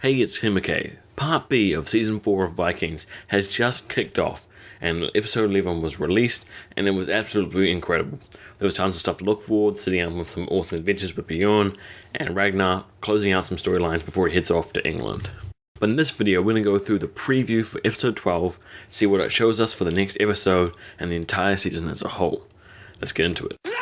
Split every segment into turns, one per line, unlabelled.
Hey, it's Himike. Part B of Season 4 of Vikings has just kicked off, and episode 11 was released, and it was absolutely incredible. There was tons of stuff to look forward, sitting down with some awesome adventures with Bjorn, and Ragnar closing out some storylines before he heads off to England. But in this video, we're going to go through the preview for episode 12, see what it shows us for the next episode, and the entire season as a whole. Let's get into it.
I'm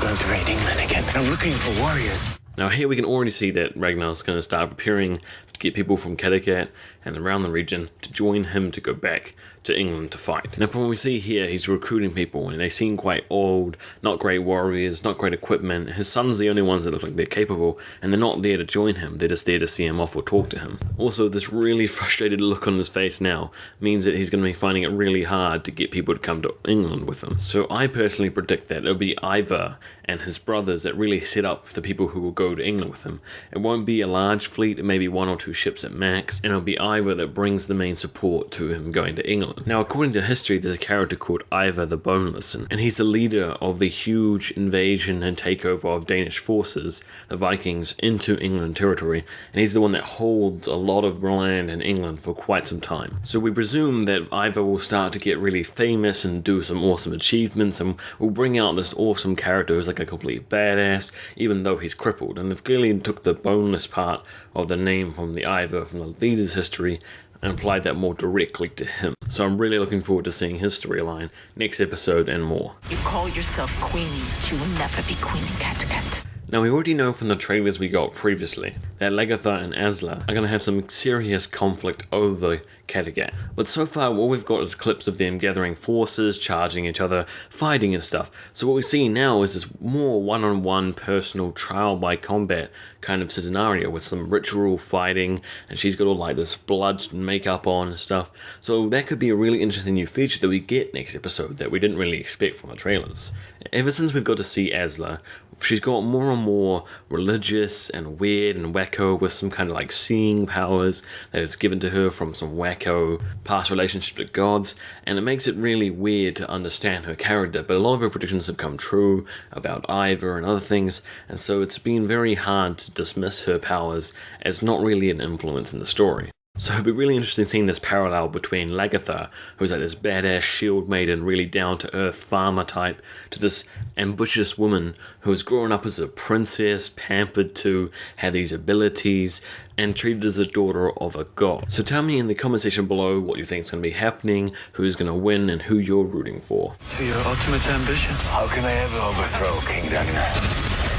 going to raid England again. I'm looking for warriors.
Now here we can already see that Ragnar's going to start preparing to get people from Kattegat and around the region to join him to go back to England to fight. Now from what we see here, he's recruiting people and they seem quite old, not great warriors, not great equipment. His sons are the only ones that look like they're capable, and they're not there to join him, they're just there to see him off or talk to him. Also, this really frustrated look on his face now means that he's going to be finding it really hard to get people to come to England with him. So I personally predict that it'll be Ivar and his brothers that really set up the people who will go to England with him. It won't be a large fleet, it may be 1 or 2 ships at max, and it'll be Ivar that brings the main support to him going to England. Now according to history, there's a character called Ivar the Boneless, and he's the leader of the huge invasion and takeover of Danish forces, the Vikings, into England territory, and he's the one that holds a lot of land in England for quite some time. So we presume that Ivar will start to get really famous and do some awesome achievements, and will bring out this awesome character who's like a complete badass, even though he's crippled. And they've clearly took the boneless part of the name from the Ivar from the leader's history and applied that more directly to him. So I'm really looking forward to seeing his storyline next episode and more.
You call yourself queen, but you will never be queen in Kattegat.
Now we already know from the trailers we got previously that Lagertha and Asla are going to have some serious conflict over Kattegat. But so far all we've got is clips of them gathering forces, charging each other, fighting and stuff. So what we see now is this more one-on-one personal trial by combat kind of scenario with some ritual fighting, and she's got all like this blood and makeup on and stuff. So that could be a really interesting new feature that we get next episode that we didn't really expect from the trailers. Ever since we've got to see Asla, she's got more and more religious and weird and wacko with some kind of like seeing powers that is given to her from some wacko past relationship to gods, and it makes it really weird to understand her character. But a lot of her predictions have come true about Ivar and other things, and so it's been very hard to dismiss her powers as not really an influence in the story. So it'd be really interesting seeing this parallel between Lagertha, who's like this badass shield maiden, really down-to-earth farmer type, to this ambitious woman who's grown up as a princess, pampered to, had these abilities, and treated as a daughter of a god. So tell me in the comment section below what you think is going to be happening, who's going to win, and who you're rooting for.
To your ultimate ambition. How can I ever overthrow King Ragnar?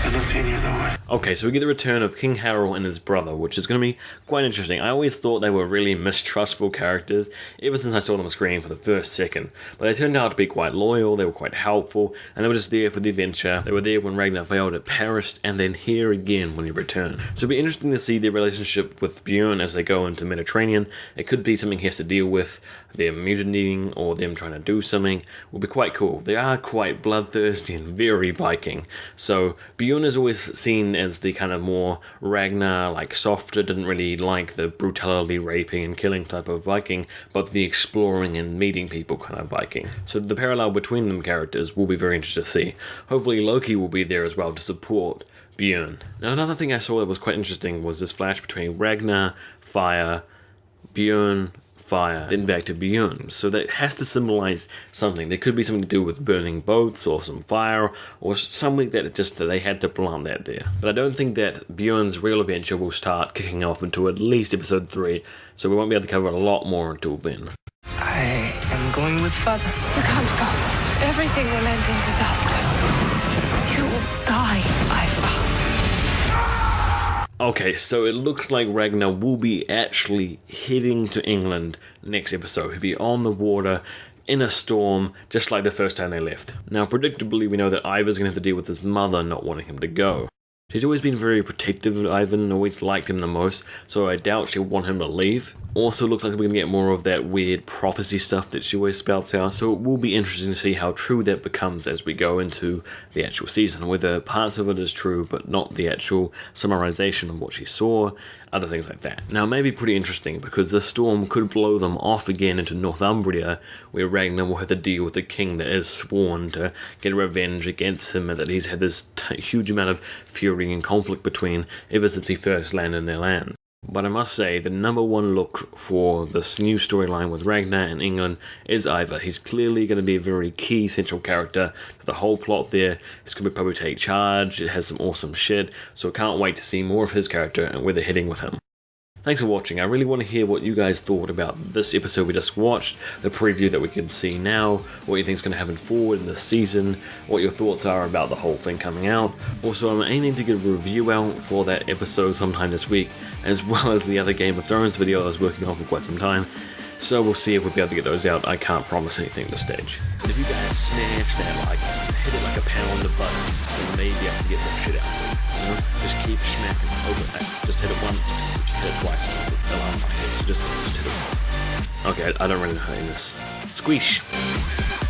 I don't see any other way.
Okay, so we get the return of King Harald and his brother, which is going to be quite interesting. I always thought they were really mistrustful characters ever since I saw them on screen for the first second, but they turned out to be quite loyal, they were quite helpful, and they were just there for the adventure. They were there when Ragnar failed at Paris, and then here again when he returned. So it'll be interesting to see their relationship with Bjorn as they go into Mediterranean. It could be something he has to deal with, them mutinying or them trying to do something. Will be quite cool. They are quite bloodthirsty and very Viking. So Bjorn is always seen as the kind of more Ragnar, like softer, didn't really like the brutality, raping and killing type of Viking, but the exploring and meeting people kind of Viking. So the parallel between them characters will be very interesting to see. Hopefully Loki will be there as well to support Bjorn. Now another thing I saw that was quite interesting was this flash between Ragnar, fire, Bjorn, fire, then back to Bjorn. So that has to symbolize something. There could be something to do with burning boats or some fire or something that they had to plant that there. But I don't think that Bjorn's real adventure will start kicking off until at least episode 3, so we won't be able to cover a lot more until then.
I am going with father.
You can't go. Everything will end in disaster. You will die, Ivar.
Okay, so it looks like Ragnar will be actually heading to England next episode. He'll be on the water in a storm, just like the first time they left. Now, predictably, we know that Ivar's going to have to deal with his mother not wanting him to go. She's always been very protective of Ivan and always liked him the most, so I doubt she'll want him to leave. Also looks like we're going to get more of that weird prophecy stuff that she always spouts out, so it will be interesting to see how true that becomes as we go into the actual season, whether parts of it is true but not the actual summarization of what she saw, other things like that. Now it may be pretty interesting because the storm could blow them off again into Northumbria, where Ragnar will have to deal with the king that is sworn to get revenge against him and that he's had this huge amount of fury feuding and conflict between ever since he first landed in their lands. But I must say, the number one look for this new storyline with Ragnar and England is Ivar. He's clearly going to be a very key central character to the whole plot there. He's going to probably take charge, it has some awesome shit, so I can't wait to see more of his character and where they're heading with him. Thanks for watching. I really want to hear what you guys thought about this episode we just watched, the preview that we can see now, what you think is going to happen forward in this season, what your thoughts are about the whole thing coming out. Also, I'm aiming to get a review out for that episode sometime this week, as well as the other Game of Thrones video I was working on for quite some time. So we'll see if we'll be able to get those out. I can't promise anything at this stage. But if you guys smash that like, hit it like a pound of butter, then maybe I can get that shit out. You know? Just keep smacking over that. Just hit it once, hit it twice, it'll unlock it. So just hit it once. Okay, I don't really know how to do this. Squeesh!